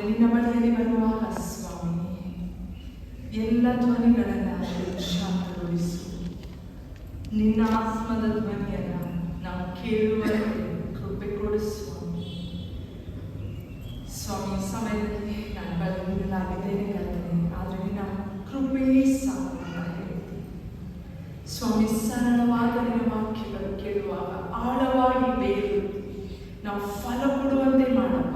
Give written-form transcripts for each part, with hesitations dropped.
ನಿನ್ನ ಬಳಿಯಲ್ಲಿ ಬರುವಾಗ ಸ್ವಾಮಿ ಎಲ್ಲ ಧ್ವನಿಗಳನ್ನು ಶಾಂತಗೊಳಿಸು. ನಿನ್ನ ಆತ್ಮದ ಧ್ವನಿಯನ್ನು ನಾವು ಕೇಳುವಂತೆ ಕೃಪೆ ಕೊಡು ಸ್ವಾಮಿ. ಸ್ವಾಮಿ, ಸಮಯದಲ್ಲಿ ನಾನು ಬಲವಿರಲಾಗಿದ್ದೇನೆ ಕರ್ತನೆ, ಆದರೆ ನಿನ್ನ ಕೃಪೆಯೇ ಸಾಕು ಅಂತ ಹೇಳ್ತೀನಿ ಸ್ವಾಮಿ. ಸರಳವಾದ ನಿನ್ನ ವಾಕ್ಯಗಳು ಕೇಳುವಾಗ ಆಳವಾಗಿ ಬೇರು ನಾವು ಫಲ ಕೊಡುವಂತೆ ಮಾಡಪ್ಪ.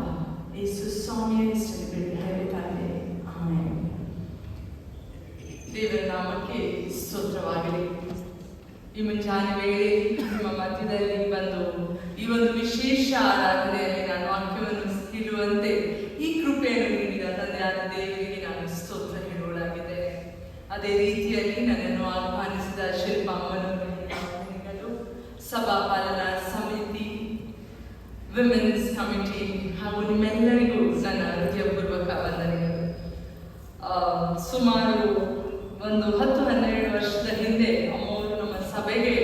ಯೇಸು ಸ್ವಾಮಿಯ ಹೆಸರಲ್ಲಿ ಹೇಳ್ತಾರೆ, ಆಮೆನ್. ದೇವರ ನಾಮಕ್ಕೆ ಸ್ತೋತ್ರವಾಗಲಿ. ಈ ಮುಂಜಾನೆ ವೇಳೆ ನಿಮ್ಮ ಮಧ್ಯದಲ್ಲಿ ಬಂದು ಈ ಒಂದು ವಿಶೇಷ ಆರಾಧನೆಯಲ್ಲಿ ನಾನು ವಾಕ್ಯವನ್ನು ಹೇಳುವಂತೆ ಈ ಕೃಪೆಯನ್ನು ನೀಡಿದ ತಂದೆಯಾದ ದೇವರಿಗೆ ನಾನು ಸ್ತೋತ್ರ ಹೇಳುವುದಾಗಿದೆ. ಅದೇ ರೀತಿಯಲ್ಲಿ ನನ್ನನ್ನು ಆಹ್ವಾನಿಸಿದ ಶಿಲ್ಪ ಅಮ್ಮನವರು, ಸಭಾಪಾಲನಾ ಸಮಿತಿ, ವಿಮೆನ್ಸ್ ಕಮಿಟಿ ಹಾಗೂ ನಿಮ್ಮೆಲ್ಲರಿಗೂ ನನ್ನ ಹೃದಯಪೂರ್ವಕ ವಂದನೆಗಳು. ಸುಮಾರು ಒಂದು 10-12 ವರ್ಷದ ಹಿಂದೆ ಅಮ್ಮವರು ನಮ್ಮ ಸಭೆಗೆ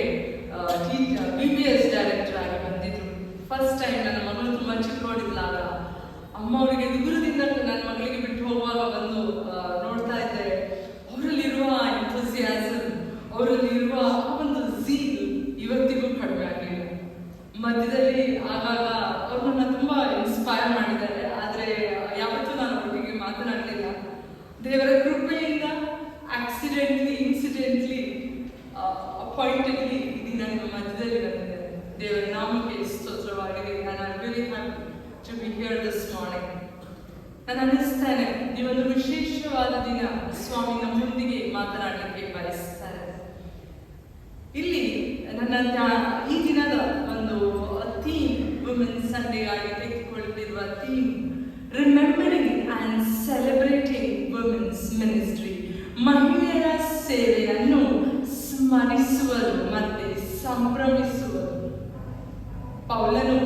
BBS ಡೈರೆಕ್ಟರ್ ಆಗಿ ಬಂದಿದ್ರು. ಫಸ್ಟ್ ಟೈಮ್ ನನ್ನ ಮಗಳು ತುಂಬ ಚಿಕ್ಕವಳಿದ್ದಾಗ ಅಮ್ಮವರಿಗೆ ದೂರದಿಂದ ನನ್ನ ಮಗಳಿಗೆ ಬಿಟ್ಟು ಹೋಗುವಾಗ ಬಂದು ನೋಡ್ತಾ ಇದ್ದೆ. ಅವರಲ್ಲಿರುವ ಎಂಥೂಸಿಯಾಸಮ್, ಅವರಲ್ಲಿರುವ ಒಂದು ಝೀಲ್ ಇವತ್ತಿಗೂ ಕಡಿಮೆ ಆಗಿಲ್ಲ. ಮಧ್ಯದಲ್ಲಿ ಆಗಾಗ ಅವ್ರು ನನ್ನ ತುಂಬ ಇನ್ಸ್ಪೈರ್ ಮಾಡಿದ್ದಾರೆ, ಆದರೆ ಯಾವತ್ತೂ ನಾನು ಅವರಿಗೆ ಮಾತನಾಡಲಿಲ್ಲ. ದೇವರ ಕೃಪೆಯಿಂದ ಇನ್ಸಿಡೆಂಟ್ಲಿ ಅಪಾಯಿಂಟೆಡ್ಲಿ ಇದೀಗ ನಿಮ್ಮ ಮಧ್ಯದಲ್ಲಿ ಬಂದಿದ್ದಾರೆ. ದೇವರ ನಾಮಕ್ಕೆ ಸ್ತೋತ್ರವಾಗಿದೆ. ನಾನು really happy to be here this morning. ನಾನು ಅನ್ನಿಸ್ತೇನೆ ಈ ಒಂದು ವಿಶೇಷವಾದ ದಿನ ಸ್ವಾಮಿ ನಮ್ಮೊಂದಿಗೆ ಮಾತನಾಡಲಿಕ್ಕೆ ಬಯಸ್ತಾರೆ. ಇಲ್ಲಿ ನನ್ನ ಈ ದಿನದ ಒಂದು ಥೀಮ್, ವುಮೆನ್ ಸಂಡೇ ಆಗಿ ತೆಗೆದುಕೊಳ್ಳುತ್ತಿರುವ theme remembering and celebrating women's ministry. ಮಹಿಳೆಯರ ಸೇವೆಯನ್ನು ಸ್ಮರಿಸುವುದು ಮತ್ತು ಸಂಭ್ರಮಿಸುವುದು. ಪೌಲನು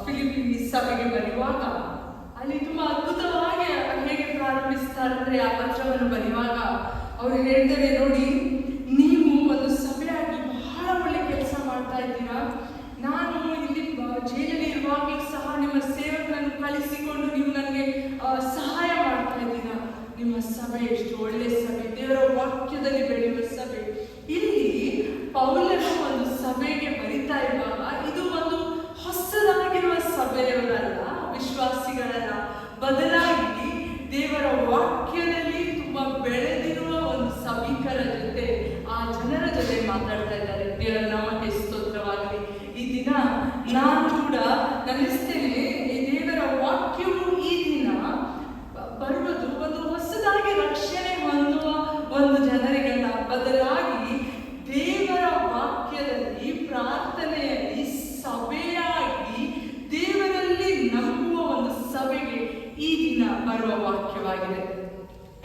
ಫಿಲಿಪ್ಪಿ ಸಭೆಗೆ ಬರೆಯುವಾಗ ಅಲ್ಲಿ ತುಂಬಾ ಅದ್ಭುತವಾಗಿ ಹೇಗೆ ಪ್ರಾರಂಭಿಸ್ತಾರೆ ಅಂದರೆ, ಆ ಪತ್ರವನ್ನು ಬರೆಯುವಾಗ ಅವರು ಹೇಳ್ತಾರೆ, ನೋಡಿ, ನೀವು ಒಂದು ಸಭೆಯಾಗಿ ಬಹಳ ಒಳ್ಳೆ ಕೆಲಸ ಮಾಡ್ತಾ ಇದ್ದೀರಾ. ನಾನು ಇಲ್ಲಿ ಜೈಲಲ್ಲಿ ಇರುವಾಗಲೂ ಸಹ ನಿಮ್ಮ ಸೇವಕರನ್ನು ಕಳಿಸಿಕೊಂಡು ನೀವು ನನಗೆ ಸಹಾಯ ಮಾಡ್ತಾ ಇದ್ದೀರಾ. ನಿಮ್ಮ ಸಭೆ ಎಷ್ಟು ಒಳ್ಳೆ ಸಭೆ, ದೇವರ ವಾಕ್ಯದಲ್ಲಿ ಬೆಳೆಯುವ ಸಭೆ. ಇಲ್ಲಿ ಪೌಲನು ಒಂದು ಸಭೆಗೆ ಬರಿತಾ ಇರುವಾಗ ಇದು ಒಂದು ಹೊಸದಾಗಿರುವ ಸಭೆಯವರಲ್ಲ, ವಿಶ್ವಾಸಿಗಳಲ್ಲ, ಬದಲಾಗಿ ದೇವರ ವಾಕ್ಯದಲ್ಲಿ ತುಂಬಾ ಬೆಳೆದಿರುವ ಒಂದು ಸಭಿಕರ ಜೊತೆ, ಆ ಜನರ ಜೊತೆ ಮಾತಾಡ್ತಾ ಇದ್ದಾರೆ. ದೇವರ ನಾಮಕ್ಕೆ ಸ್ತೋತ್ರವಾಗಲಿ. ಈ ದಿನ ನಾನು ಕೂಡ ನೆನೆಸ್ತೇನೆ, ದೇವರ ವಾಕ್ಯವು ಈ ದಿನ ಬರುವುದು ಒಂದು ಹೊಸದಾಗಿ ರಕ್ಷಣೆ ಹೊಂದುವ ಒಂದು ಜನರಿಗಲ್ಲ, ಬದಲಾಗಿ ದೇವರ ವಾಕ್ಯದಲ್ಲಿ, ಪ್ರಾರ್ಥನೆಯಲ್ಲಿ, ಸಭೆಯಾಗಿ ದೇವರಲ್ಲಿ ನಂಬುವ ಒಂದು ಸಭೆಗೆ ಈ ದಿನ ಬರುವ ವಾಕ್ಯವಾಗಿದೆ.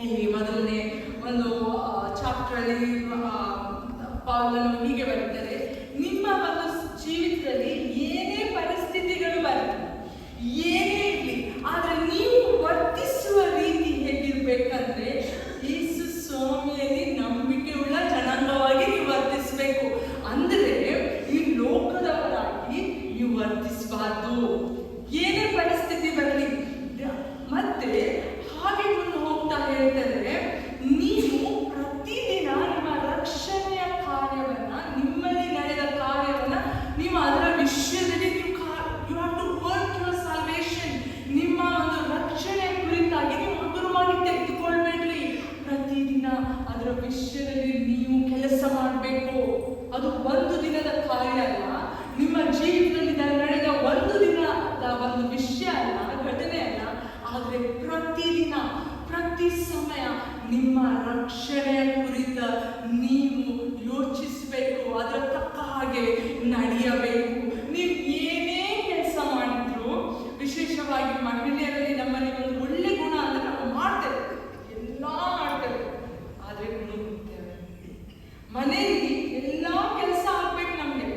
ಇಲ್ಲಿ ಮೊದಲನೇ ಒಂದು ಚಾಪ್ಟರ್ ಅಲ್ಲಿ ಪೌಲನು ಹೀಗೆ ಬರೀತಾರೆ, ನಿಮ್ಮ ಒಂದು ಜೀವಿತದಲ್ಲಿ ಏನೇ ಪರಿಸ್ಥಿತಿಗಳು ಬರಲಿ, ಏನೇ ಇರಲಿ, ಆದರೆ ನೀವು ವರ್ತಿಸುವ ರೀತಿ ಹೇಗಿರ್ಬೇಕಂದ್ರೆ ಯೇಸು ಸ್ವಾಮಿಯಲ್ಲಿ ನಂಬಿಕೆ ಉಳ್ಳ ಜನಾಂಗವಾಗಿ ನೀವು ವರ್ತಿಸಬೇಕು. ಅಂದರೆ ಈ ಲೋಕದವರಾಗಿ ನೀವು ವರ್ತಿಸಬಾರ್ದು, ಏನೇ ಪರಿಸ್ಥಿತಿ ಬರಲಿ. ಮತ್ತೆ ಹಾಗೆ ಮುಂದೆ ಹೋಗ್ತಾ ಹೇಳ್ತಾರೆ, ನೀವು ಪ್ರತಿದಿನ ನಿಮ್ಮ ರಕ್ಷಣೆಯ ಕಾರ್ಯವನ್ನ, ನಿಮ್ಮಲ್ಲಿ ನಡೆದ ಕಾರ್ಯವನ್ನ ನೀವು ಅದರ ವಿಷಯದಲ್ಲಿ you have to work your salvation. ನಿಮ್ಮ ಒಂದು ರಕ್ಷಣೆಯ ಕುರಿತಾಗಿ ನೀವು ಹಗುರವಾಗಿ ತೆಗೆದುಕೊಳ್ಬೇಡ್ರಿ. ಪ್ರತಿದಿನ ಅದರ ವಿಷಯದಲ್ಲಿ ನೀವು ಕೆಲಸ ಮಾಡಬೇಕು. ಅದು ಒಂದು ದಿನದ ಕಾರ್ಯ ಅಲ್ಲ, ನಿಮ್ಮ ಜೀವಿತದಲ್ಲಿ ನಡೆದ ಒಂದು ದಿನದ ಒಂದು ವಿಷಯ ಅಲ್ಲ, ಘಟನೆ ಅಲ್ಲ, ಆದರೆ ಪ್ರತಿದಿನ, ಪ್ರತಿ ಸಮಯ ನಿಮ್ಮ ರಕ್ಷಣೆಯ ಕುರಿತ ನೀವು ಯೋಚಿಸಬೇಕು, ಅದರ ತಕ್ಕ ಹಾಗೆ ನಡೆಯಬೇಕು. ನೀವು ಏನೇ ಕೆಲಸ ಮಾಡಿದ್ರು, ವಿಶೇಷವಾಗಿ ಮಹಿಳೆಯರಲ್ಲಿ ನಮ್ಮಲ್ಲಿ ಒಂದು ಒಳ್ಳೆ ಗುಣ ಅಂದರೆ ನಾವು ಮಾಡ್ತೇವೆ, ಎಲ್ಲ ಮಾಡ್ತೇವೆ, ಆದರೆ ಗುಣ ಹೋಗ್ತೇವೆ. ಮನೆಯಲ್ಲಿ ಎಲ್ಲ ಕೆಲಸ ಆಗ್ಬೇಕು ನಮಗೆ.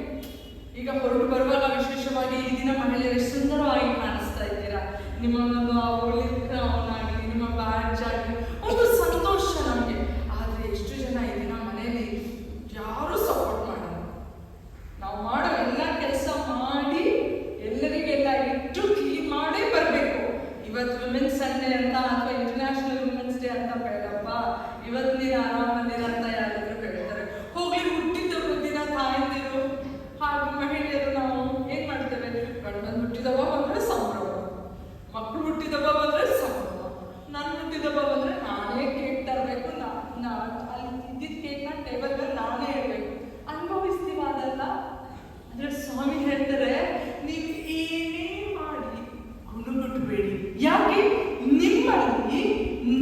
ಈಗ ಹೊರಟು ಬರುವಾಗ ವಿಶೇಷವಾಗಿ ಈ ದಿನ ಮಹಿಳೆಯರು ಸುಂದರವಾಗಿ ಕಾಣಿಸ್ತಾ ಇದ್ದೀರಾ. ನಿಮ್ಮ ಒಂದು ಅವನಾಗಲಿ, ನಿಮ್ಮ ಬ್ಯಾಡ್ಜ್ ಆಗಲಿ, ಒಂದು ಸಂತೋಷ ನಮಗೆ. ಆದರೆ ಎಷ್ಟು ಜನ ಈ ದಿನ ಮನೆಯಲ್ಲಿ ಯಾರೂ ಸಪೋರ್ಟ್ ಮಾಡಲ್ಲ. ನಾವು ಮಾಡೋ ಎಲ್ಲ ಕೆಲಸ ಮಾಡಿ ಎಲ್ಲರಿಗೆಲ್ಲ ಇಟ್ಟು ಕ್ಲೀನ್ ಮಾಡೇ ಬರಬೇಕು. ಇವತ್ತು ವಿಮೆನ್ಸ್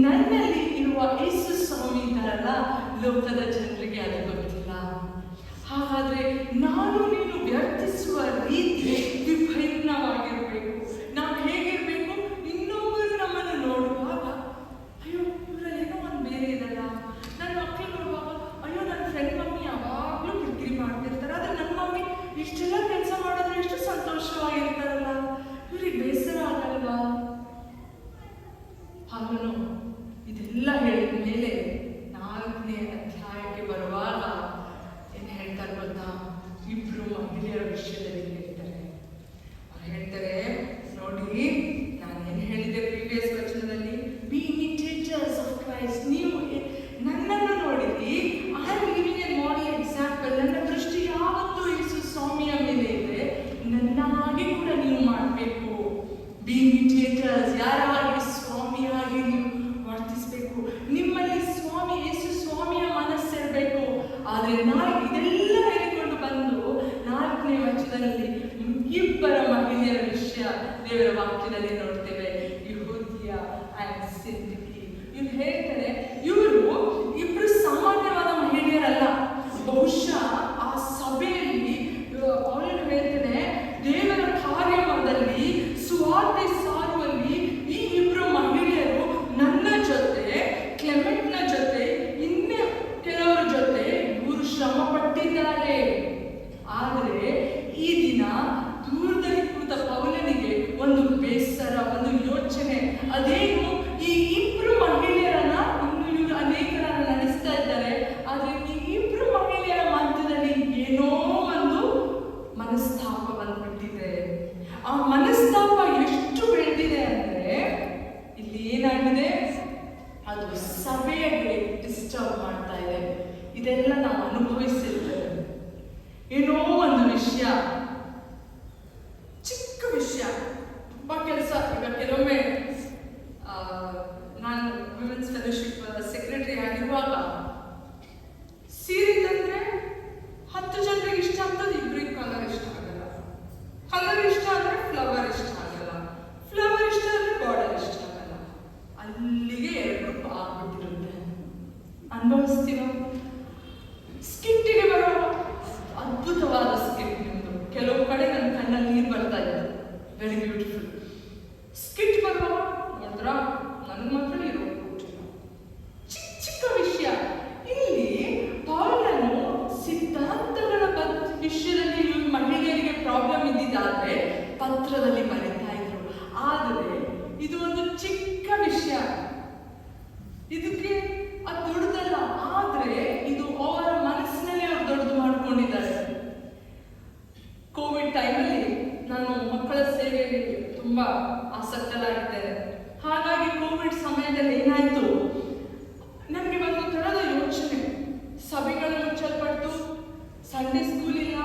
ನನ್ನಲ್ಲಿ ಇರುವ ಯೇಸು ಸ್ವಾಮಿ ಇದ್ದಾರಲ್ಲ, ಲೋಕದ ಜನರಿಗೆ ಅದು ಗೊತ್ತಿಲ್ಲ. ಹಾಗಾದ್ರೆ ನಾನು ನೀನು ವ್ಯವಹರಿಸುವ ರೀತಿ ವಿಭಿನ್ನವಾಗಿರ್ಬೇಕು. ನಾವು ಹೇಗಿರ್ಬೇಕು? ಇನ್ನೊಬ್ಬರು ನಮ್ಮನ್ನು ನೋಡುವಾಗ ಅಯ್ಯೋ ಇವರಲ್ಲೇನೋ ಒಂದು ಬೇರೆ ಇದಲ್ಲ. ನನ್ನ ಮಕ್ಕಳು ನೋಡುವಾಗ ಅಯ್ಯೋ ನನ್ನ ಫ್ರೆಂಡ್ ಮಮ್ಮಿ ಯಾವಾಗಲೂ ಕಿರಿಕಿರಿ ಮಾಡ್ತಿರ್ತಾರೆ, ಆದ್ರೆ ನನ್ನ ಮಮ್ಮಿ ಇಷ್ಟೆಲ್ಲ ಕೆಲಸ ಮಾಡಿದ್ರೆ ಎಷ್ಟು ಸಂತೋಷವಾಗಿರ್ತಾರಲ್ಲ, ಇವ್ರಿಗೆ ಬೇಸರ ಆಗಲ್ವಾ? ಅವನು ಇದೆಲ್ಲ ಹೇಳಿದ ಮೇಲೆ 4ನೇ ಅಧ್ಯಾಯಕ್ಕೆ ಬರುವಾಗ ಏನು ಹೇಳ್ತಾರೆ ಗೊತ್ತಾ? ಇಬ್ರು ಮಹಿಳೆಯರ ವಿಷಯದಲ್ಲಿ ಹೇಳ್ತಾರೆ. ಅವ್ರು ಹೇಳ್ತಾರೆ, ನೋಡಿ ನಾನು ಏನು ಹೇಳಿದೆ ಪ್ರೀವಿಯಸ್ ವಚನದಲ್ಲಿ, ಬಿ ಇಮಿಟೇಟರ್ಸ್ ಆಫ್ ಕ್ರೈಸ್ಟ್. ನೀವು ನನ್ನನ್ನು ನೋಡಿರಿ, I am giving A model example. ನನ್ನ ದೃಷ್ಟಿ ಯಾವತ್ತೂ ಯೇಸು ಸ್ವಾಮಿಯ ಮೇಲೆ ಇದೆ, ನನ್ನಾಗಿ ಕೂಡ ನೀವು ಮಾಡಬೇಕು. ಬಿ ಇಮಿಟೇಟರ್ಸ್, ಯಾರಾಗಿ ಸ್ವಾಮಿಯಾಗಿ ನೀವು ವರ್ತಿಸಬೇಕು. ನಿಮ್ಮಲ್ಲಿ ಸ್ವಾಮಿ ಯೇಸು ಸ್ವಾಮಿಯ ಮನಸ್ಸಿರಬೇಕು. ಆದರೆ ನಾವು ಇದೆಲ್ಲ ಹೇಳಿಕೊಂಡು ಬಂದು 4ನೇ ವಚನದಲ್ಲಿ ಇಬ್ಬರ ಮಹಿಳೆಯರ ವಿಷಯ ದೇವರ ವಾಕ್ಯದಲ್ಲಿ ನೋಡ್ತೇವೆ, ಯೆಹೂದ್ಯ ಅಂಡ್ ಸಿಂಧಿಕಿ. ಇವ್ರು ಹೇಳ್ತಾರೆ, ಇವರು ಇಬ್ರು ಸಾಮಾನ್ಯವಾದ ಮಹಿಳೆಯರಲ್ಲ. ಬಹುಶಃ ಆ ಸಭೆಯಲ್ಲಿ ಅವಳು ಹೇಳ್ತಾನೆ, ದೇವರ ಕಾರ್ಯದಲ್ಲಿ ಸುವಾರ್ತೆ ಸಾರುವಲ್ಲಿ ಈ ಇಬ್ರು ಮಹಿಳೆಯರು ನನ್ನ ಜೊತೆ, ಕ್ಲೆಮೆಂಟ್ನ ಜೊತೆ, ಇನ್ನು ಕೆಲವರ ಜೊತೆ ಇವರು ಶ್ರಮ ಪಟ್ಟಿದ್ದಾರೆ. ಆದರೆ ಈ ದಿನ ದೂರದಲ್ಲಿ ಕೂತ ಪೌಲನಿಗೆ ಒಂದು ಬೇಸರ, ಒಂದು ಯೋಚನೆ. ಅದೇನು, ಈ ಇಬ್ರು ಮಹಿಳೆಯರನ್ನ ಇವರು ಅನೇಕರನ್ನ ನಡೆಸ್ತಾ ಇದ್ದಾರೆ, ಆದರೆ ಈ ಇಬ್ರು ಮಹಿಳೆಯರ ಮಧ್ಯದಲ್ಲಿ ಏನೋ ಒಂದು ಮನಸ್ತಾಪ ಬಂದ್ಬಿಟ್ಟಿದೆ. ಆ ಮನಸ್ತಾಪ ಎಷ್ಟು ಬೆಳೆದಿದೆ ಅಂದ್ರೆ ಇಲ್ಲಿ ಏನಾಗಿದೆ, ಅದು ಸಭೆಯಲ್ಲಿ ಡಿಸ್ಟರ್ಬ್ ಮಾಡ್ತಾ ಇದೆ. ಇದೆಲ್ಲ ನಾವು ಅನುಭವಿಸಿರ್ತೇವೆ. ಏನೋ ಒಂದು ವಿಷಯ, ಚಿಕ್ಕ ವಿಷಯ, ತುಂಬಾ ಕೆಲಸ. ಈಗ ಕೆಲವೊಮ್ಮೆ ನಾನು ವಿಮೆನ್ಸ್ ಫೆಲೋಶಿಪ್ ಸೆಕ್ರೆಟರಿ ಆಗಿರುವಾಗ ಸೀರೆ ತಂದ್ರೆ 10 ಜನರಿಗೆ ಇಷ್ಟ ಆಗ್ತದೆ, ಇಬ್ಬರಿಗೆ ಕಲರ್ ಇಷ್ಟ ಆಗಲ್ಲ. ಕಲರ್ ಇಷ್ಟ ಆದ್ರೆ ಫ್ಲವರ್ ಇಷ್ಟ ಆಗಲ್ಲ, ಫ್ಲವರ್ ಇಷ್ಟ ಆದ್ರೆ ಬಾರ್ಡರ್ ಇಷ್ಟ ಆಗಲ್ಲ. ಅಲ್ಲಿಗೆ 2 ಗ್ರೂಪ್ ಆಗ್ಬಿಟ್ಟಿರುತ್ತೆ. ಅನುಭವಿಸ್ತೀವ? ಸ್ಕಿಟ್ಟಿಗೆ ಬರೋ ಅದ್ಭುತವಾದ ಸ್ಕಿಟ್ ನಿಮ್ದು. ಕೆಲವು ಕಡೆ ನನ್ನ ಕಣ್ಣಲ್ಲಿ ನೀರು ಬರ್ತಾ ಇದೆ, ವೆರಿ ಬ್ಯೂಟಿಫುಲ್. ಸ್ಕಿಟ್ ಬರುವಾಗ ನೋಡಿದ್ರ ನನಗೆ ಮಾತ್ರ ನೀರು ಹೋಗ್ಬಿಟ್ಟಿಲ್ಲ. ಚಿಕ್ಕ ಚಿಕ್ಕ ವಿಷಯ. ಇಲ್ಲಿ ಪೌಲನು ಸಿದ್ಧಾಂತಗಳ ವಿಷಯದಲ್ಲಿ ಮಹಿಳೆಯರಿಗೆ ಪ್ರಾಬ್ಲಮ್ ಇದ್ದಿದ್ದಾದ್ರೆ ಪತ್ರದಲ್ಲಿ ಬರೀತಾ ಇದ್ರು. ಆದರೆ ಇದು ಒಂದು ಚಿಕ್ಕ ವಿಷಯ, ಇದಕ್ಕೆ ಅದು ದೊಡ್ಡದಲ್ಲ. ಆದ್ರೆ ಇದು ಅವರ ಮನಸ್ಸಿನಲ್ಲಿ ಅವ್ರು ದೊಡ್ಡದು ಮಾಡ್ಕೊಂಡಿದ್ದಾರೆ. ಕೋವಿಡ್ ಟೈಮಲ್ಲಿ ನಾನು ಮಕ್ಕಳ ಸೇವೆಯಲ್ಲಿ ತುಂಬಾ ಆಸಕ್ತರಾಗಿದ್ದೇನೆ. ಹಾಗಾಗಿ ಕೋವಿಡ್ ಸಮಯದಲ್ಲಿ ಏನಾಯ್ತು, ನನಗೆ ಒಂದು ತರಹದ ಯೋಚನೆ. ಸಭೆಗಳು ಮುಚ್ಚಲ್ಪಟ್ಟು, ಸಂಡೇ ಸ್ಕೂಲ್ ಇಲ್ಲ,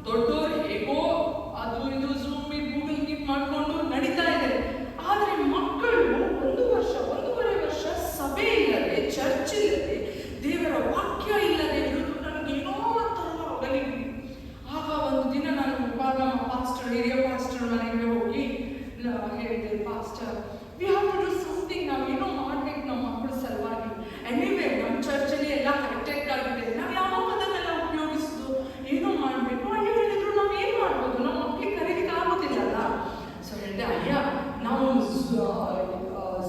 ದೊಡ್ಡವರು ಹೇಗೋ ಅದು ಇದು ಝೂಮ್ ಮೀಟ್, ಗೂಗಲ್ ಮೀಟ್ ಮಾಡಿಕೊಂಡು ನಡೀತಾ ಇದೆ. ಆದರೆ ಮಕ್ಕಳು 1.5 ವರ್ಷ ಸಭೆ ಇಲ್ಲದೆ, ಚರ್ಚ್ ಇಲ್ಲದೆ, ದೇವರ ವಾಕ್ಯ ಇಲ್ಲದೆ ಇರುವುದು ನನಗೇನೋ ಒಂಥರ ಅಗಲಿಕೆ. ಆಗ ಒಂದು ದಿನ ನಾನು ಪಾಸ್ಟರ್, ಹಿರಿಯ ಪಾಸ್ಟರ್ ಮನೆಗೆ ಹೋಗಿ ಹೇಳಿದೆ, pastor we have to do something, ನಾವು ಏನೋ ಮಾಡ್ಬೇಕು ನಮ್ಮ ಮಕ್ಕಳ ಸಲುವಾಗಿ. ಎನಿವೇ ನಮ್ಮ ಚರ್ಚಲ್ಲಿ ಎಲ್ಲ ಕರೆಕ್ಟ್ ಆಗಿದೆ, ನಾವು ಯಾವಾಗ ಅದನ್ನೆಲ್ಲ ಉಪಯೋಗಿಸೋದು, ಏನೋ ಮಾಡಬೇಕು. ಅಯ್ಯ ಹೇಳಿದ್ರು, ನಾವು ಏನು ಮಾಡ್ಬೋದು, ನಮ್ಮ ಮಕ್ಕಳಿಗೆ ಕರೀಲಿಕ್ಕೆ ಆಗೋದಿಲ್ಲಲ್ಲ. ಸೊ ಹೇಳಿದೆ, ಅಯ್ಯ ನಾವು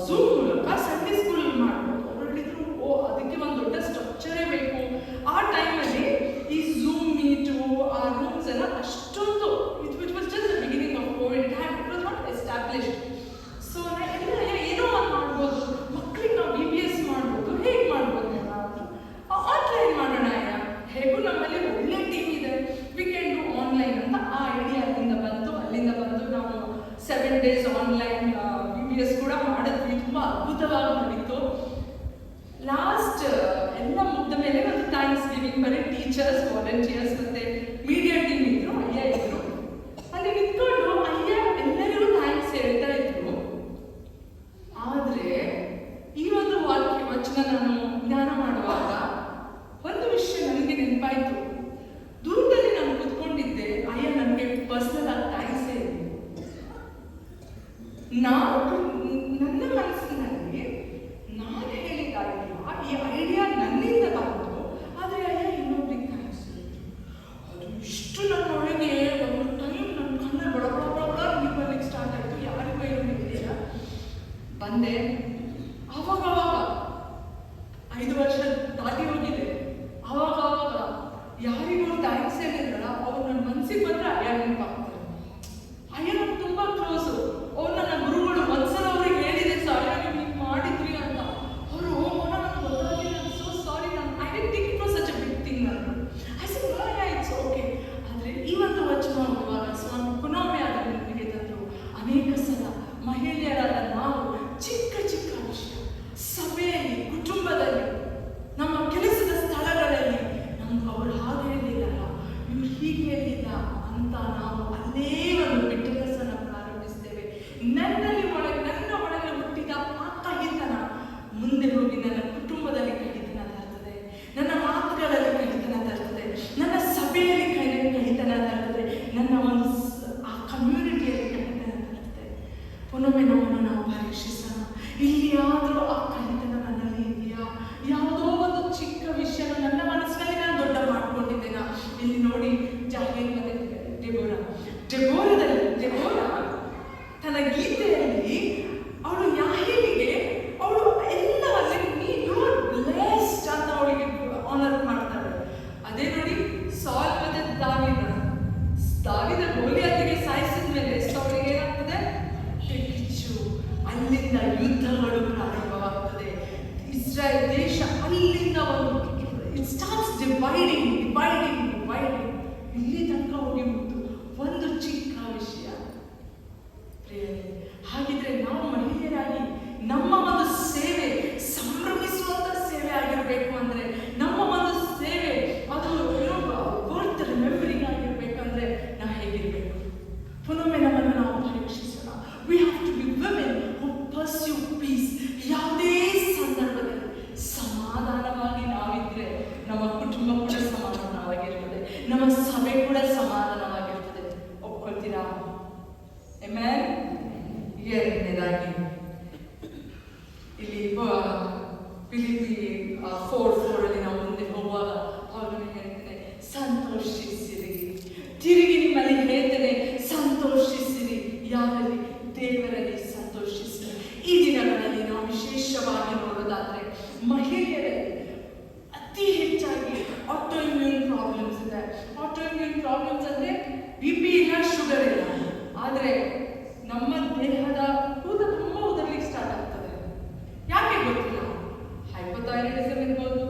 ಝೂಮ್ ಮೂಲಕ ಸಂಡೇ ಸ್ಕೂಲ್ ಮಾಡ್ಬೋದು. ಅವ್ರು ಹೇಳಿದ್ರು, ಓ ಅದಕ್ಕೆ ಒಂದು ದೊಡ್ಡ ಸ್ಟ್ರಕ್ಚರೇ ಬೇಕು. ಆ ಟೈಮಲ್ಲಿ ಈ ಝೂಮ್ ಮೀಟು, ಆ ರೂಮ್ಸ್ ಎಲ್ಲ ಅಷ್ಟೊಂದು, it was just the beginning of Covid, it was not established. So ಏನೋ ಒಂದು ಮಾಡ್ಬೋದು, ಮಕ್ಕಳಿಗೆ ನಾವು BBS ಮಾಡ್ಬೋದು. ಹೇಗೆ ಮಾಡ್ಬೋದು ಏನಾದರೂ ಆನ್ಲೈನ್ ಮಾಡೋಣ. ಹೇಗೂ ನಮ್ಮಲ್ಲಿ ಒಳ್ಳೆ ಟೀಮ್ ಇದೆ, ವಿ ಕ್ಯಾನ್ ಡೂ ಆನ್ಲೈನ್ ಅಂತ ಆ ಐಡಿಯಾ ಅಲ್ಲಿಂದ ಬಂತು. ನಾವು 7 days ಆನ್ಲೈನ್ BBS ಕೂಡ ಮಾಡಿದ್ವಿ. ತುಂಬ ಅದ್ಭುತವಾಗಿ ನಡೀತು. ಲಾಸ್ಟ್ ಎಲ್ಲ ಮುಗ್ದ ಮೇಲೆ ಒಂದು ಥ್ಯಾಂಕ್ಸ್ ಗಿವಿಂಗ್ ಬರೀ ಟೀಚರ್ಸ್, ವಾಲಂಟಿಯರ್ಸ್ ಮತ್ತೆ ಮೀಡಿಯಾ ಟೀಮ್ ಇದ್ರು, ಅಯ್ಯ ಇದ್ರು. ಅಲ್ಲಿ ನಿಂತ್ಕೊಂಡು ಅಯ್ಯ ಎಲ್ಲರಿಗೂ ಥ್ಯಾಂಕ್ಸ್ ಹೇಳ್ತಾ ಇದ್ರು. ಆದರೆ ಈ ಒಂದು ವಚನ ನಾನು ಜ್ಞಾನ ಮಾಡುವಾಗ ಒಂದು ವಿಷಯ ನನಗೆ ನೆನಪಾಯಿತು. ದೂರದಲ್ಲಿ ನಾನು ಕೂತ್ಕೊಂಡಿದ್ದೆ, ಅಯ್ಯ ನನಗೆ ಪರ್ಸನಲ್ ಆಗಿ ಥ್ಯಾಂಕ್ಸ್ ಹೇಳಿದೆ. ನನ್ನ ಮನಸ್ಸಿನಲ್ಲಿ ಬಂದೆ. ಆವಾಗ 5 ವರ್ಷ ದಾಟಿ ಹೋಗಿದೆ. ಆವಾಗ ಯಾರಿಗೂ ಥ್ಯಾಂಕ್ಸ್ ಹೇಳಿದ್ರಲ್ಲ, ಅವ್ರು ನನ್ನ ಮನಸ್ಸಿಗೆ ಬಂದರೆ ಅಯ್ಯ ನೆನಪಾಗ್ತಾರೆ. ಅಯ್ಯ ನಮ್ಗೆ ತುಂಬ ಕ್ಲೋಸು. ಅವ್ರು ನನ್ನ ಗುರುಗಳು. ಒಂದ್ಸಲ ಅವ್ರಿಗೆ ಹೇಳಿದೆ, ಸರ್ ನೀವು ಹಿಂಗೆ ಮಾಡಿದ್ರಿ ಅಂತ. ಅವರು ನನಗೆ ಗೊತ್ತಾಗಿಲ್ಲ, so sorry, I did think it was such a big thing ಅಂತ. I said it's okay. ಆದರೆ ಈ ಒಂದು ವಚನ ಓದುವಾಗ ಸ್ವಾಮಿ ಪುನೊಮ್ಮೆ ಅದನ್ನು ನೆನಪಿಗೆ ತಂದರು. ಅನೇಕ ಸಲ ಮಹಿಳೆಯರಾದ ನಾವು ಚಿಕ್ಕ ಚಿಕ್ಕ ವಿಷಯ ಸಭೆಯಲ್ಲಿ, ಕುಟುಂಬದಲ್ಲಿ, ನಮ್ಮ ಕೆಲಸದ ಸ್ಥಳಗಳಲ್ಲಿ ನಮ್ಗೆ ಅವರು ಹಾಗೆ ಹೇಳಿಲ್ಲಲ್ಲ, ಇವ್ರು ಹೀಗೆ ಹೇಳಿಲ್ಲ ಅಂತ ನಾವು ಅಲ್ಲೇ ಒಂದು ಬಿಟ್ಟರಸನ್ನು ಪ್ರಾರಂಭಿಸ್ತೇವೆ. ನನ್ನ ಒಳಗೆ ಹುಟ್ಟಿದ ಆ ಕಹಿತನ ಮುಂದೆ ಹೋಗಿ ನನ್ನ ಕುಟುಂಬದಲ್ಲಿ ಕಹಿತನ ತರ್ತದೆ, ನನ್ನ ಮಾತುಗಳಲ್ಲಿ ಕಹಿತನ ತರ್ತದೆ, ನನ್ನ ಸಭೆಯಲ್ಲಿ ಕಹಿತನ ತರ್ತದೆ, ನನ್ನ ಒಂದು ಆ ಕಮ್ಯುನಿಟಿಯಲ್ಲಿ ಕಹಿತನ ತರ್ತದೆ. ಪುನೊಮ್ಮೆ ನಮ್ಮನ್ನು ನಾವು ಪರೀಕ್ಷಿಸೋಣ. ಇಲ್ಲಿಯಾದರೂ ಆ ಕಹಿತನ ನನ್ನಲ್ಲಿ ಇದೆಯಾ? ಯಾವುದೋ ಒಂದು ಚಿಕ್ಕ ವಿಷಯ ನನ್ನ ಮನಸ್ಸಿನಲ್ಲಿ ನಾನು ದೊಡ್ಡ ಮಾಡ್ಕೊಂಡಿದ್ದೇನಾ? ಇಲ್ಲಿ ನೋಡಿ, ಜಾಹೀರ್ ಮತ್ತೆ ಡೆಬೋರಾ ತನ್ನ ಗೀತೆಯಲ್ಲಿ ಅವಳು ಯಾಹೀರಿಗೆ ಅವಳು ಎಲ್ಲವನ್ನೇ ಬ್ಲೆಸ್ಡ್ ಅಂತ ಅವಳಿಗೆ ಆನರ್ ಮಾಡ್ತಾಳೆ. ಅದೇ ನೋಡಿ, ಸಾಲ್ ಮತ್ತೆ ದಾವಿದ ಗೋಲಿಯಾತಿಗೆ ಸಾಯಿಸಿದ ಮೇಲೆ ಅವಳಿಗೆ ಏನಾಗ್ತದೆ? ಕಿಚ್ಚು. ಅಲ್ಲಿಂದ ಯುದ್ಧಗಳು ಪ್ರಾರಂಭವಾಗ್ತದೆ. ಇಸ್ರಾಯೇಲ್ ದೇಶ ಅಲ್ಲಿಂದ ಒಂದು ಇಟ್ ಸ್ಟಾರ್ಟ್ಸ್ ಡಿವೈಡಿಂಗ್. ಇಲ್ಲಿ ತನಕ ಹೋಗಿ ಮುಟ್ಟು ಒಂದು ಚಿಕ್ಕ ವಿಷಯ. ಹಾಗಿದ್ರೆ ನಾವು ಮಹಿಳೆಯರಾಗಿ ನಮ್ಮ ಒಂದು ಸೇವೆ ಸಂಭ್ರಮಿಸುವಂತ ಸೇವೆ ಆಗಿರಬೇಕು ಅಂದ್ರೆ, ನಮ್ಮ ಒಂದು ಸೇವೆ ಅದು ವರ್ತ್ ರಿಮೆಂಬರಿಂಗ್ ಆಗಿರ್ಬೇಕಂದ್ರೆ ನಾವು ಹೇಗಿರ್ಬೇಕು? ಪುನೊಮ್ಮೆ ನಮ್ಮನ್ನು ನಾವು ಪರೀಕ್ಷಿಸೋಣ. We have to be women who pursue peace. ಯಾವುದೇ ಸಂದರ್ಭದಲ್ಲಿ ಸಮಾಧಾನವಾಗಿ ನಾವಿದ್ರೆ ನಮ್ಮ ಕುಟುಂಬ ಕೂಡ ಸಮಾಧಾನವಾಗಿರ್ತದೆ, ನಮ್ಮ ಸಭೆ ಕೂಡ ಸಮಾಧಾನವಾಗಿರ್ತದೆ. ಒಪ್ಕೊಳ್ತೀರಾ? ಆಮೆನ್. ಎರಡನೇದಾಗಿ ಇಲ್ಲಿ ಫಿಲಿಪ್ಪಿ 4:4 ನಾವು ಮುಂದೆ ಹೋಗುವಾಗ ಅವನು ಹೇಳ್ತೇನೆ, ಸಂತೋಷಿಸಿರಿ. ತಿರುಗಿ ನಿಮ್ಮಲ್ಲಿ ಹೇಳ್ತೇನೆ, ಸಂತೋಷಿಸಿರಿ. ಯಾರಲ್ಲಿ? ದೇವರಲ್ಲಿ ಸಂತೋಷಿಸಿರಿ. ಈ ದಿನಗಳಲ್ಲಿ ನಾವು ವಿಶೇಷವಾಗಿ ನೋಡೋದಾದ್ರೆ ಮಹಿಳೆಯರಲ್ಲಿ ಅತಿ ಹೆಚ್ಚಾಗಿ ಆಟೋಇಮ್ಯೂನ್ ಪ್ರಾಬ್ಲಮ್ಸ್ ಇದೆ. ಆಟೋಇಮ್ಯೂನ್ ಪ್ರಾಬ್ಲಮ್ಸ್ ಅಂದರೆ BP ಇಲ್ಲ, ಶುಗರ್ ಇಲ್ಲ, ಆದರೆ ನಮ್ಮ ದೇಹದ ಕೂದ ತುಂಬ ಉದರ್ಲಿಕ್ಕೆ ಸ್ಟಾರ್ಟ್ ಆಗ್ತದೆ. ಯಾಕೆ ಗೊತ್ತಿಲ್ಲ. ಹೈಪೋಥೈರಾಯ್ಡಿಸಮ್ ಇರ್ಬೋದು,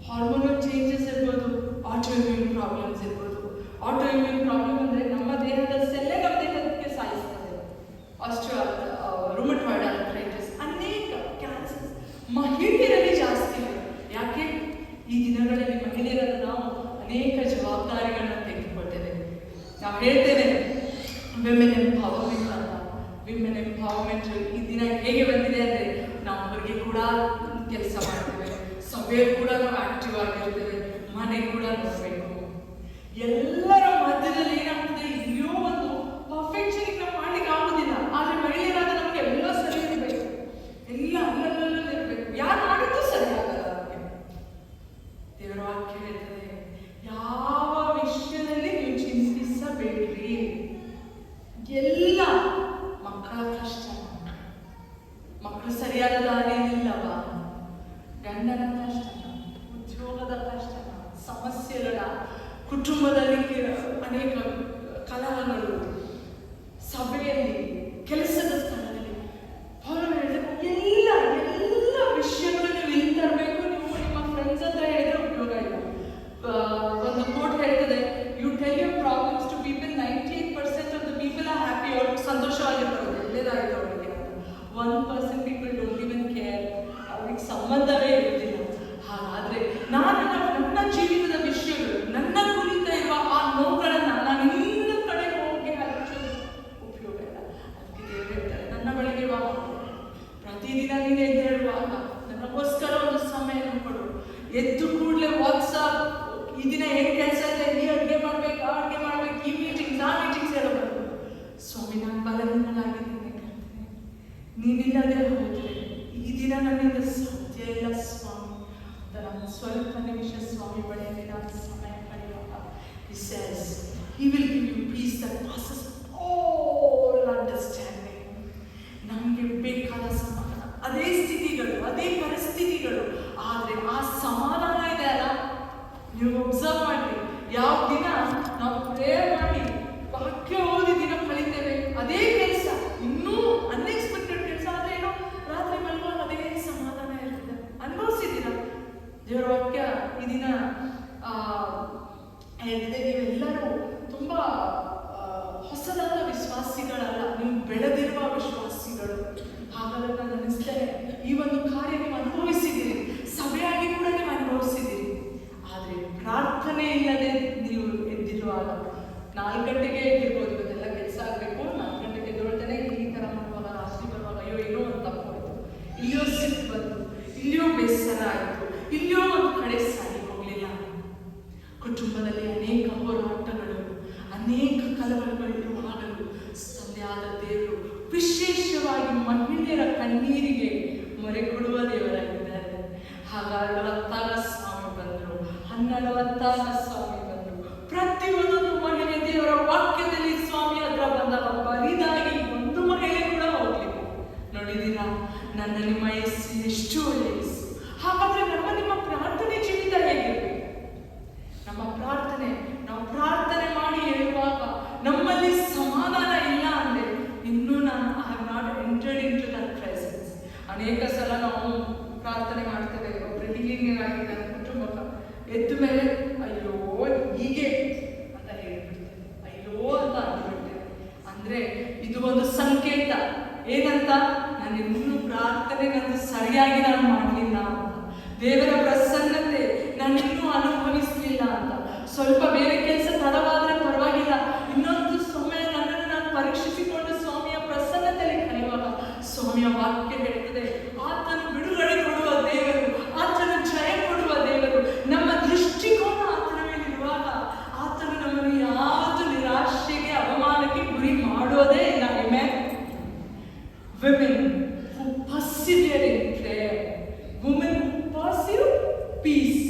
ಹಾರ್ಮೋನಲ್ ಚೇಂಜಸ್ ಇರ್ಬೋದು, ಆಟೋಇಮ್ಯೂನ್ ಪ್ರಾಬ್ಲಮ್ಸ್ ಇರ್ಬೋದು. ಆಟೋಇಮ್ಯೂನ್ ಪ್ರಾಬ್ಲಮ್ ಅಂದರೆ ನಮ್ಮ ದೇಹದ ಸೆಲ್ಲೆ ನಮ್ಮ ದೇಹಕ್ಕೆ ಸಾಯಿಸ್ತದೆ. ರುಮಟಾಯ್ಡ್ ಆರ್ಥರೈಟಿಸ್, ಅನೇಕ ಕ್ಯಾನ್ಸರ್ಸ್ ಮಹಿಳೆಯರಲ್ಲಿ ಜಾಸ್ತಿ ಇದೆ. ಯಾಕೆ? ಈ ದಿನಗಳಲ್ಲಿ ಮಹಿಳೆಯರಾದ ನಾವು ಅನೇಕ ಜವಾಬ್ದಾರಿಗಳನ್ನ ತೆಗೆದುಕೊಳ್ತೇವೆ. ನಾವು ಹೇಳ್ತೇವೆ ವಿಮೆನ್ ಎಂಪವರ್ಮೆಂಟ್ ಅಂತ. ವಿಮೆನ್ ಎಂಪವರ್ಮೆಂಟ್ ಈ ದಿನ ಹೇಗೆ ಬಂದಿದೆ ಅಂದರೆ, ನಾವು ಹೊರಗೆ ಕೂಡ ಕೆಲಸ ಮಾಡ್ತೇವೆ, ಸಭೆಯಲ್ಲಿ ಕೂಡ ನಾವು ಆಕ್ಟಿವ್ ಆಗಿರ್ತೇವೆ, ಮನೆ ಕೂಡ ನೋಡಬೇಕು. ಎಲ್ಲರ ಮಧ್ಯದಲ್ಲಿ ಏನಾಗ್ತದೆ, ಇದೆಯೋ ಒಂದು ಪರ್ಫೆಕ್ಷನ್ ನಾವು ಮಾಡ್ಲಿಕ್ಕೆ ಆಗುದಿಲ್ಲ. ಆದರೆ ಮಹಿಳೆಯರಾದ ನಮಗೆ ಎಲ್ಲ ಸರಿ ಇರಬೇಕು, ಎಲ್ಲ ಅಲ್ಲಲ್ಲೇ ಇರಬೇಕು. ಯಾರು ಮಾಡಿದ್ದು ಸರಿ ಆಗಲ್ಲ. ನಮಗೆ ದೇವರ ವಾಕ್ಯ ಹೇಳ್ತದೆ, ಯಾವ ವಿಷಯದಲ್ಲಿ ನೀವು ಚಿಂತಿಸಬೇಡ್ರಿ. ಎಲ್ಲ ಮಕ್ಕಳ ಕಷ್ಟ, ಮಕ್ಕಳು ಸರಿಯಾದ ದಾರಿಯಲ್ಲಿಲ್ಲವ, ಗಂಡನ ಕಷ್ಟ, ಉದ್ಯೋಗದ ಕಷ್ಟ, ಸಮಸ್ಯೆಗಳ, ಕುಟುಂಬದಲ್ಲಿ ಅನೇಕ ಕಲಹಗಳು, ಸಭೆಯಲ್ಲಿ, ಕೆಲಸದ ಸ್ಥಳದಲ್ಲಿ, ಎಲ್ಲ ವಿಷಯಗಳು ನೀವು ಇಲ್ಲಿ ತರಬೇಕು. ನೀವು ನಿಮ್ಮ ಫ್ರೆಂಡ್ಸ್ ಹತ್ರ ಹೇಳಿದ್ರೆ ಉಪಯೋಗ ಇಲ್ಲ. ಒಂದು ಕೋಟ್ ಹೇಳ್ತದೆ, you tell your problems to people, 98% of the people are happy. ಅವ್ರು ಸಂತೋಷವಾಗಿರ್ತಾರೆ, ಒಳ್ಳೆಯದಾಗಿತ್ತು ಅವರಿಗೆ. 1% ಪೀಪಲ್ ಡೋಂಟ್ ಇವನ್ ಕೇರ್, ಅವ್ರಿಗೆ ಸಂಬಂಧವೇ ಇರುವುದಿಲ್ಲ. ಹಾಗಾದ್ರೆ ನಾನು ನನ್ನ ಜೀವಿತದ ವಿಷಯಗಳು, ನನ್ನ ಕುರಿತ ಇರುವ ಆ ನೋವುಗಳನ್ನು ನಾನು ಇನ್ನೊಂದು ಕಡೆ ಹೋಗಿ ಹಚ್ಚೋದು ಉಪಯೋಗ ಇಲ್ಲ. ಅದಕ್ಕೆ ದೇವರು ಹೇಳ್ತಾರೆ, ನನ್ನ ಬಳಿಗೆ ಬಾ, ಪ್ರತಿದಿನ ನೀನು ಎದ್ದೇಳುವಾಗ ನನಗೋಸ್ಕರ ಒಂದು ಸಮಯ ಕೊಡು. ಎದ್ದು ಕೂಡಲೇ ವಾಟ್ಸಾಪ್, ಈ ದಿನ ಏನು ಕೆಲಸ ಇದೆ, ಈ ಅಡುಗೆ ಮಾಡ್ಬೇಕು, ಆ ಅಡುಗೆ ಮಾಡ್ಬೇಕು, ಈ ಮೀಟಿಂಗ್ಸ್ ಆ ಮೀಟಿಂಗ್ಸ್ ಹೇಳಬಾರ್ದು. ಸ್ವಾಮಿ, ನಾನು ಬಲಹೀನನಾಗಿದ್ದೀನಿ ಕರ್ತನೆ, ನೀನಿಲ್ಲದೆ ಹೋದರೆ ಈ ದಿನ ನನ್ನಿಂದ ಸಾಧ್ಯ ಇಲ್ಲ ಸ್ವಾಮಿ ಅಂತ ನಾನು ಸ್ವಲ್ಪ ನಿಮಿಷ ಸ್ವಾಮಿ ಬಳಿಯಲ್ಲಿ ನಾನು ಸಮಯ ಕಳೆಯುವಾಗ He says, He will give you peace that passes all understanding. ನಮಗೆ ಬೇಕಾದ ಬೇಸರ ಆಯಿತು, ಇಲ್ಲಿಯೋ ಒಂದು ಕಡೆ ಸರಿ ಹೋಗಲಿಲ್ಲ. ಕುಟುಂಬದಲ್ಲಿ ಅನೇಕ ಹೋರಾಟಗಳು, ಅನೇಕ ಕಲವರಗಳು ಇರುವಾಗಲೂ ತಂದೆಯಾದ ದೇವರು ವಿಶೇಷವಾಗಿ ಮಹಿಳೆಯರ ಕಣ್ಣೀರಿಗೆ ಮೊರೆ ಕೊಡುವ ದೇವರಾಗಿದ್ದಾರೆ. ಹಾಗಾಗಿ 10 ಸ್ವಾಮಿ ಬಂದರು, 12 ಸ್ವಾಮಿ ಬಂದರು. ಪ್ರತಿಯೊಂದು ಮಹಿಳೆ ದೇವರ ವಾಕ್ಯದಲ್ಲಿ ಸ್ವಾಮಿ ಹತ್ರ ಬಂದಾಗ ಬರಿದಾಗಿ ಒಂದು ಮಹಿಳೆ ಕೂಡ ಹೋಗ್ಲಿಲ್ಲ. ನೋಡಿದ್ದೀರಾ, ನನ್ನ ನಿಮ್ಮ ಯೇಸು ಎಷ್ಟು ಒಳ್ಳೆಯ ಯೇಸು. ಹಾಗಾದ್ರೆ ನಿಮ್ಮ ಪ್ರಾರ್ಥನೆ ಜೀವಿತ ಹೇಗಿರಬೇಕು? ನಮ್ಮ ಪ್ರಾರ್ಥನೆ, ನಾವು ಪ್ರಾರ್ಥನೆ ಮಾಡಿ ಹೇಳುವಾಗ ನಮ್ಮಲ್ಲಿ ಸಮಾಧಾನ ಇಲ್ಲ ಅಂದ್ರೆ ಇನ್ನೂ ನಾನು I have not entered into that presence. ಅನೇಕ ಸಲ ನಾವು ಪ್ರಾರ್ಥನೆ ಮಾಡ್ತೇವೆ, ಒಬ್ಬರು ಹೀಲಿಂಗ್ ಆಗಿದೆ ಕುಟುಂಬಕ್ಕೆ, ಎದ್ದ ಮೇಲೆ ಅಯ್ಯೋ ಹೀಗೆ ಅಂತ ಹೇಳ್ಬಿಡ್ತೇವೆ, ಅಯ್ಯೋ ಅಂತ ಅಂದ್ಬಿಡ್ತೇವೆ. ಅಂದ್ರೆ ಇದು ಒಂದು ಸಂಕೇತ ಏನಂತ, ನಾನು ಇನ್ನೂ ಪ್ರಾರ್ಥನೆ ನಂದು ಸರಿಯಾಗಿ ನಾನು ಮಾಡಲಿಲ್ಲ ಅಂತ, ದೇವರ ಪ್ರಸನ್ನತೆ ನಾನು ಇನ್ನೂ ಅನುಭವಿಸಲಿಲ್ಲ ಅಂತ. ಸ್ವಲ್ಪ ಬೇರೆ ಕೆಲಸ ತಡವಾದ್ರೆ ಪರವಾಗಿಲ್ಲ, ಇನ್ನೊಂದು ಸಮಯ ನನ್ನನ್ನು ನಾನು ಪರೀಕ್ಷಿಸಿಕೊಂಡು ಸ್ವಾಮಿಯ ಪ್ರಸನ್ನತೆಯಲ್ಲಿ ಕರೆಯುವಾಗ ಸ್ವಾಮಿಯ ವಾಕ್ಯ ಹೇಳ್ತದೆ, ಆತನು ಬಿಡುಗಡೆ ಕೊಡುವ ದೇವರು, ಆತನು ಜಯ ಕೊಡುವ ದೇವರು. ನಮ್ಮ ದೃಷ್ಟಿಕೋನ ಆತನ ಮೇಲೆ ಇರುವಾಗ ಆತನು ನಮ್ಮನ್ನು ಯಾವತ್ತೂ ನಿರಾಶೆಗೆ, ಅವಮಾನಕ್ಕೆ ಗುರಿ ಮಾಡೋದೇ ಇಲ್ಲ. Amen. Women who persevere in prayer, women who pursue peace.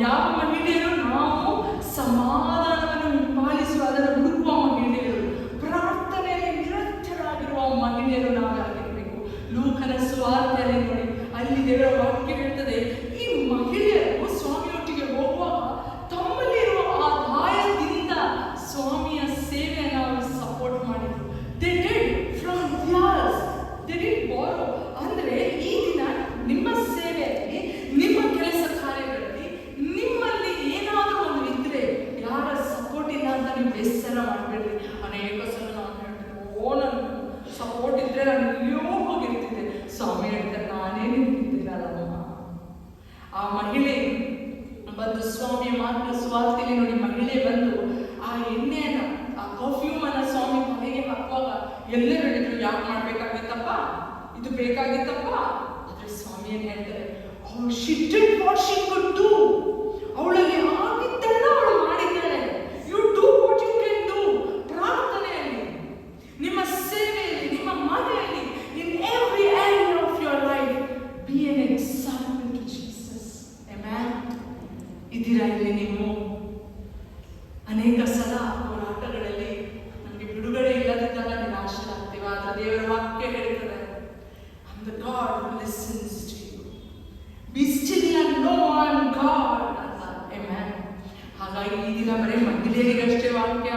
ಯಾವ ಮಹಿಳೆಯರು ನಾವು ಸಮಾಧಾನವನ್ನು ಹಿಂಪಾಲಿಸುವ, ಅದನ್ನು ಹುಡುಕುವ ಮಹಿಳೆಯರು, ಪ್ರಾರ್ಥನೆಯಲ್ಲಿ ನಿರಂತರವಾಗಿರುವ ಮಹಿಳೆಯರು ನಾವಾಗಿರಬೇಕು. ಲೂಕನ ಸುವಾರ್ತೆಯಲ್ಲಿ ನೋಡಿ, ಅಲ್ಲಿ ದೇವರ ವಾಕ್ಯ ಹೇಳ್ತದೆ, ಈ ಮಹಿಳೆಯರು ಸ್ವಾಮಿಯೊಟ್ಟಿಗೆ ಹೋಗುವಾಗ ತಮ್ಮಲ್ಲಿರುವ ಆದಾಯದಿಂದ ಸ್ವಾಮಿಯ ಸೇವೆಯನ್ನು ಅವರು ಸಪೋರ್ಟ್ ಮಾಡಿದರು. They did from theirs. They didn't borrow. ಅಂದ್ರೆ ಈ ದಿನ ನಿಮ್ಮ ಸೇವೆಯಲ್ಲಿ, ನಿಮ್ಮ ಕೆಲಸ ಕಾರ್ಯಗಳಲ್ಲಿ ನಿಮ್ಮಲ್ಲಿ ಏನಾದರೂ ಒಂದು ಇದ್ರೆ ಯಾರ ಸಪೋರ್ಟ್ ಇಲ್ಲ ಅಂತ ನೀವು ಬೇಸರ ಮಾಡಬೇಡ್ರಿ. ಅನೇಕ ಸಲ ನಾನು ಹೇಳ್ತೀನಿ, ನನ್ನ ಸಪೋರ್ಟ್ ಇದ್ರೆ ನಾನು ಇಲ್ಲಿಯೋ ಹೋಗಿರ್ತಿದ್ದೆ. ಸ್ವಾಮಿ ಹೇಳ್ತಾರೆ, ನಾನೇ ನಿಂತಿದ್ದೀನಲ್ಲಮ್ಮ. ಆ ಮಹಿಳೆ ಬಂದು ಸ್ವಾಮಿಯ ಮಾತ್ರ ಸ್ವಾರ್ಥಿಲಿ ನೋಡಿ, ಮಹಿಳೆ ಬಂದು ಆ ಎಣ್ಣೆಯನ್ನು, ಆ ಪರ್ಫ್ಯೂಮ್ ಅನ್ನ ಸ್ವಾಮಿ ತಲೆಗೆ ಹಾಕುವಾಗ ಎಲ್ಲರೂ ಹೇಳಿದ್ರು, ಯಾಕೆ ಮಾಡ್ಬೇಕಾಗಿತ್ತಪ್ಪ, ಇದು ಬೇಕಾಗಿತ್ತಪ್ಪ. ಆದ್ರೆ ಸ್ವಾಮಿ ಏನ್ ಹೇಳ್ತಾರೆ, she did what she could do. ಅವಳಲ್ಲಿ ಆಗಿದ್ದೆಲ್ಲ ಅವಳು ಮಾಡಿದ್ದಾಳೆ. You do what you can do. ಪ್ರಾರ್ಥನೆಯಲ್ಲಿ, ನಿಮ್ಮ ಸೇವೆಯಲ್ಲಿ, ನಿಮ್ಮ ಮನೆಯಲ್ಲಿ, in every area of your life, be an example to Jesus. Amen. ಇದೀರಾ ಇಲ್ಲಿ ನೀವು? ಅನೇಕ ಸಲ ಹೋರಾಟಗಳಲ್ಲಿ ನಮಗೆ ಬಿಡುಗಡೆ ಇಲ್ಲದಿದ್ದಾಗ ನಿರಾಶರಾಗ್ತೀವಿ. ಆದ್ರೆ ದೇವರ ವಾಕ್ಯ ಹೇಳ್ತದೆ, I'm the God who listens to you. Be still and know I'm God ಅಂತ. Amen. ಹಾಗಾಗಿ ಈ ದಿನ ಬರೀ ಮಹಿಳೆಯರಿಗಷ್ಟೇ ವಾಕ್ಯ,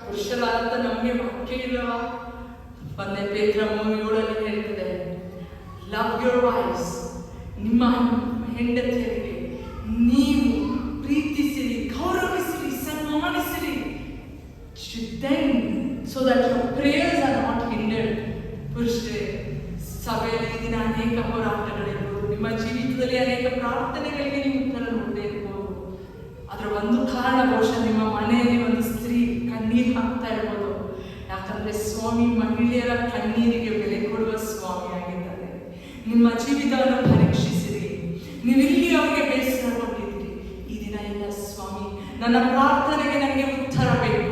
ಪುರುಷರಾದಂತ ನಮಗೆ ವಾಕ್ಯ ಇಲ್ಲವಾ? 1 ಪೇತ್ರ 3:7 ಹೇಳ್ತದೆ, ಲವ್ ಯೋರ್ ವೈಫ್ಸ್. ನಿಮ್ಮ ಹೆಂಡತಿಯರಿಗೆ ನೀವು ಪ್ರೀತಿಸಿರಿ, ಗೌರವಿಸಿರಿ, ಸನ್ಮಾನಿಸಿರಿ. Then so that your prayers are not hindered. ಪುರುಷರೇ, ಸಭೆಯಲ್ಲಿ ಈ ದಿನ ಅನೇಕ ಹೋರಾಟಗಳಿರ್ಬೋದು, ನಿಮ್ಮ ಜೀವಿತದಲ್ಲಿ ಅನೇಕ ಪ್ರಾರ್ಥನೆಗಳಿಗೆ ನೀವು ಉತ್ತರ ನೋಡದೇ ಇರ್ಬೋದು. ಅದರ ಒಂದು ಕಾರಣ ಬಹುಶಃ ನಿಮ್ಮ ಮನೆಯಲ್ಲಿ ಒಂದು ಸ್ತ್ರೀ ಕಣ್ಣೀರು ಹಾಕ್ತಾ ಇರ್ಬೋದು. ಯಾಕಂದ್ರೆ ಸ್ವಾಮಿ ಮಹಿಳೆಯರ ಕಣ್ಣೀರಿಗೆ ಬೆಲೆ ಕೊಡುವ ಸ್ವಾಮಿ ಆಗಿದ್ದಾರೆ. ನಿಮ್ಮ ಜೀವಿತವನ್ನು ಪರೀಕ್ಷಿಸಿರಿ. ನೀವು ಇಲ್ಲಿ ಅವರಿಗೆ ಬೇಸರ ಕೊಟ್ಟಿದ್ದೀರಿ. ಈ ದಿನ ಇಲ್ಲ, ಸ್ವಾಮಿ ನನ್ನ ಪ್ರಾರ್ಥನೆಗೆ ನನಗೆ ಉತ್ತರ ಬೇಕು.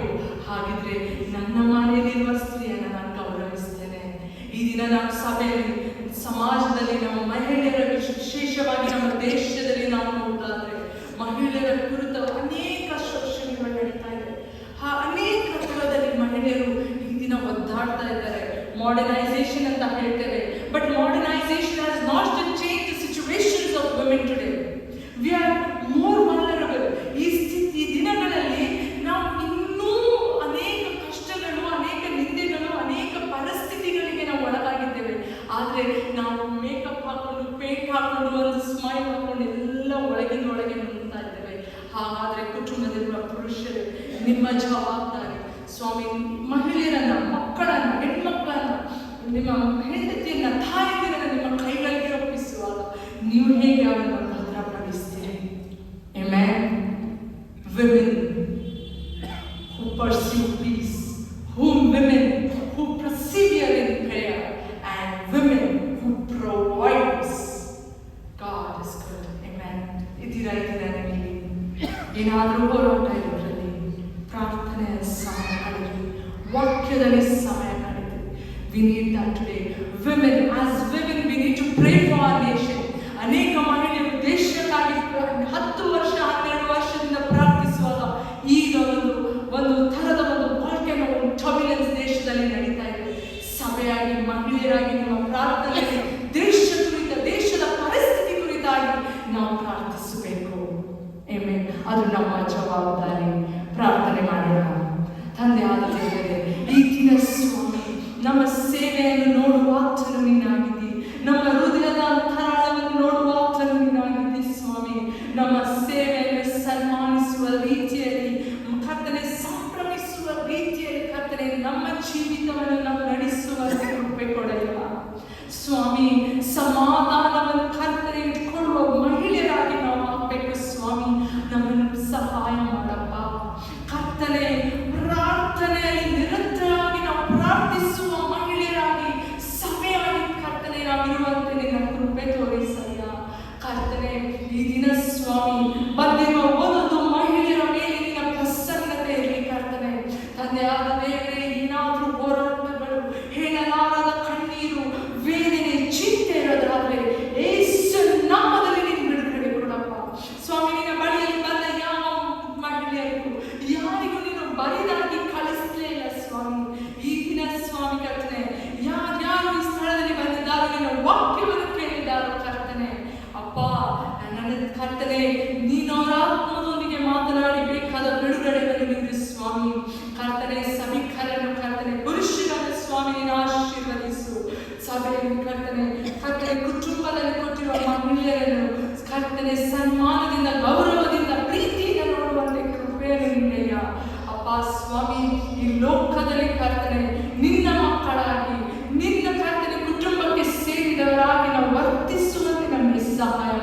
ಹಾಗಿದ್ರೆ ನನ್ನ ಮನೆಯಲ್ಲಿರುವ ಸ್ತ್ರೀಯನ್ನು ನಾನು ಗೌರವಿಸ್ತೇನೆ. ಈ ದಿನ ನಾವು ಸಭೆಯಲ್ಲಿ, ಸಮಾಜದಲ್ಲಿ, ನಮ್ಮ ಮಹಿಳೆಯರ ವಿಶೇಷವಾಗಿ ನಮ್ಮ ದೇಶದಲ್ಲಿ ನಾವು ನೋಡೋದಾದ್ರೆ ಮಹಿಳೆಯರ ಕುರಿತ ಅನೇಕ ಶೋಷಣೆಗಳು ನಡೀತಾ ಇದೆ. ಅನೇಕ ಕುಲದಲ್ಲಿ ಮಹಿಳೆಯರು ಈ ದಿನ ಒದ್ದಾಡ್ತಾ ಇದ್ದಾರೆ. ಮಾಡರ್ನೈಸೇಷನ್ ಅಂತ ಹೇಳ್ತೇವೆ, but modernisation has not change the situations of women today. We are more vulnerable. ಈ ದಿನಗಳಲ್ಲಿ ನಾವು ಇನ್ನೂ ಅನೇಕ ಕಷ್ಟಗಳು, ಅನೇಕ ನಿಂದೆಗಳು, ಅನೇಕ ಪರಿಸ್ಥಿತಿಗಳಿಗೆ ನಾವು ಒಳಗಾಗಿದ್ದೇವೆ. ಆದರೆ ನಾವು ಮೇಕಪ್ ಹಾಕೊಂಡು, ಪೇಂಟ್ ಹಾಕೊಂಡು, ಒಂದು ಸ್ಮೈಲ್ ಹಾಕೊಂಡು ಎಲ್ಲ ಒಳಗಿನೊಳಗೆ ನುಗ್ತಾ ಇದ್ದೇವೆ. ಹಾಗಾದ್ರೆ ಕುಟುಂಬದಲ್ಲಿರುವ ಪುರುಷರು, ನಿಮ್ಮ ಜವಾಬ್ದಾರಿ ಸ್ವಾಮಿ ಮಹಿಳೆಯರನ್ನ, ಮಕ್ಕಳನ್ನ, ಹೆಣ್ಮಕ್ಕಳನ್ನ, ನಿಮ್ಮ ಹೆಂಡತಿಯನ್ನ, ತಾಯಿಯರನ್ನ ನಿಮ್ಮ ಕೈಗಳಿಗೆ ಒಪ್ಪಿಸುವಾಗ ನೀವು ಹೇಗೆ ಅವರನ್ನು ಭದ್ರಪಡಿಸ್ತೀರಿ? Amen. Women who pursue peace, women who persevere in prayer, and women who provides. God is good. women, as women, we need to pray for our nation. ಅನೇಕ ಮಹಿಳೆಯರು ದೇಶಕ್ಕಾಗಿ 10 ವರ್ಷ 12 ವರ್ಷದಿಂದ ಪ್ರಾರ್ಥಿಸುವಾಗ ಈಗ ಒಂದು ಥರದ ವಾಲ್ಕೆನೋ ಟರ್ಬ್ಯುಲೆನ್ಸ್ ದೇಶದಲ್ಲಿ ನಡೀತಾ ಇದೆ. ಸಭೆಯಾಗಿ ಮಹಿಳೆಯರಾಗಿ ನಿಮ್ಮ ಪ್ರಾರ್ಥನೆಯಲ್ಲಿ ದೇಶದ ಪರಿಸ್ಥಿತಿ ಕುರಿತಾಗಿ ನಾವು ಪ್ರಾರ್ಥಿಸಬೇಕು. ಆಮೆನ್. ಅದು ನಮ್ಮ ಜವಾಬ್ದಾರಿ. ಪ್ರಾರ್ಥನೆ ಮಾಡೋಣ. ತಂದೆ ಆದ ದೇವರೇ, ಈ ದಿನ ಸ್ವಾಮಿ ನಮ್ಮ ಸೇವೆಯನ್ನು ನೋಡುವಾತನು ನೀನಾಗಿದ್ದಿ, ನಮ್ಮ ಹೃದಯದ ಅಂತರಾಳವನ್ನು ನೋಡುವಾತನು ನೀನಾಗಿದ್ದಿ ಸ್ವಾಮಿ. ನಮ್ಮ ಸೇವೆಯನ್ನು ಸನ್ಮಾನಿಸುವ ರೀತಿಯಲ್ಲಿ ಕರ್ತನೆ, ಸಂಭ್ರಮಿಸುವ ರೀತಿಯಲ್ಲಿ ಕರ್ತನೆ, ನಮ್ಮ ಜೀವಿತವನ್ನು ನಾವು ನಡೆಸುವ ಕೃಪೆ ಕೊಡಯ್ಯ ಸ್ವಾಮಿ. ಸಮಾಧಾನವನ್ನು ಕರ್ತನೆ ಕೊಡುವ ಮಹಿಳೆಯರಾಗಿ ನಾವು ಆಗಬೇಕು ಸ್ವಾಮಿ. ನಮ್ಮನ್ನು ಸಹಾಯ ಮಾಡಪ್ಪ ಕರ್ತನೆ. ಪ್ರಾರ್ಥನೆಯಲ್ಲಿ ನಿರಂತರವಾಗಿ ನಾವು ಪ್ರಾರ್ಥಿಸುವ ಮಹಿಳೆಯರಾಗಿ ಸಭೆಯಾಗಿ ಕರ್ತನೆ ನಾವಿರುವಂತೆ ನಿನ್ನ ಕೃಪೆ ತೋರಿಸಯ್ಯ ಕರ್ತನೆ. ಈ ದಿನ ಸ್ವಾಮಿ ಬಂದಿರುವ ಒಂದು ಮಹಿಳೆಯರ ಮೇಲೆ ನಿನ್ನ ಪ್ರಸನ್ನತೆ ಇರಲಿ ಕರ್ತನೆ. ತಂದೆಯಾದ ದೇವರೇ, ಏನಾದರೂ ಹೋರಾಟಗಳು, ಹೇಳಲಾರದ ಕಣ್ಣೀರು, ವೇದನೆ, ಚಿಂತೆ ಇರೋದಾದ್ರೆ ಯೇಸು ನಾಮದಲ್ಲಿ ನೀನು ಬಿಡುಗಡೆ ಕೊಡಪ್ಪ ಸ್ವಾಮಿ. ನಿನ್ನ ಬಳಿಯಲ್ಲಿ ಬಂದ ಯಾವ ಮಹಿಳೆಯರಿಗೂ ಯಾರಿಗೂ ನೀನು ಬರಿದಾಗಿ ಕಳಿಸಲೇ ಇಲ್ಲ ಸ್ವಾಮಿ. ಈ ದಿನ ಸ್ವಾಮಿ ಕರ್ತನೆ, ಯಾರ್ಯಾರು ಈ ಸ್ಥಳದಲ್ಲಿ ಬಂದಿದ್ದಾರೋ, ನಿನ್ನ ವಾಕ್ಯವನ್ನು ಕೇಳಿದ್ದಾರೋ ಕರ್ತನೆ ಅಪ್ಪ, ನನ್ನ ಕರ್ತನೆ, ನೀನು ಅವರ ಆತ್ಮದೊಂದಿಗೆ ಮಾತನಾಡಿ ಬೇಕಾದ ಬಿಡುಗಡೆಗಳನ್ನು ನೀಡು ಸ್ವಾಮಿ. ಕರ್ತನೆ, ಸಭಿಕರನ್ನು ಕರ್ತನೆ, ಪುರುಷರನ್ನು ಸ್ವಾಮಿ ನೀನು ಆಶೀರ್ವದಿಸು. ಸಭೆಯನ್ನು ಕರ್ತನೆ, ಕುಟುಂಬದಲ್ಲಿ ಕೊಟ್ಟಿರುವ ಮಹಿಳೆಯರನ್ನು ಕರ್ತನೆ ಸನ್ಮಾನದಿಂದ, ಗೌರವದಿಂದ, ಪ್ರೀತಿಯಿಂದ ನೋಡುವಂತೆ ಕೃಪೆಯನ್ನು ನೀಡಯ್ಯ ಅಪ್ಪ ಸ್ವಾಮಿ. ಈ ಲೋಕದಲ್ಲಿ ಕರ್ತನೆ ನಿನ್ನ ಮಕ್ಕಳಾಗಿ, ನಿನ್ನ ಕರ್ತನೆ ಕುಟುಂಬಕ್ಕೆ ಸೇರಿದವರಾಗಿ ನಾವು ವರ್ತಿಸುವಂತೆ ನಮಗೆ ಸಹಾಯ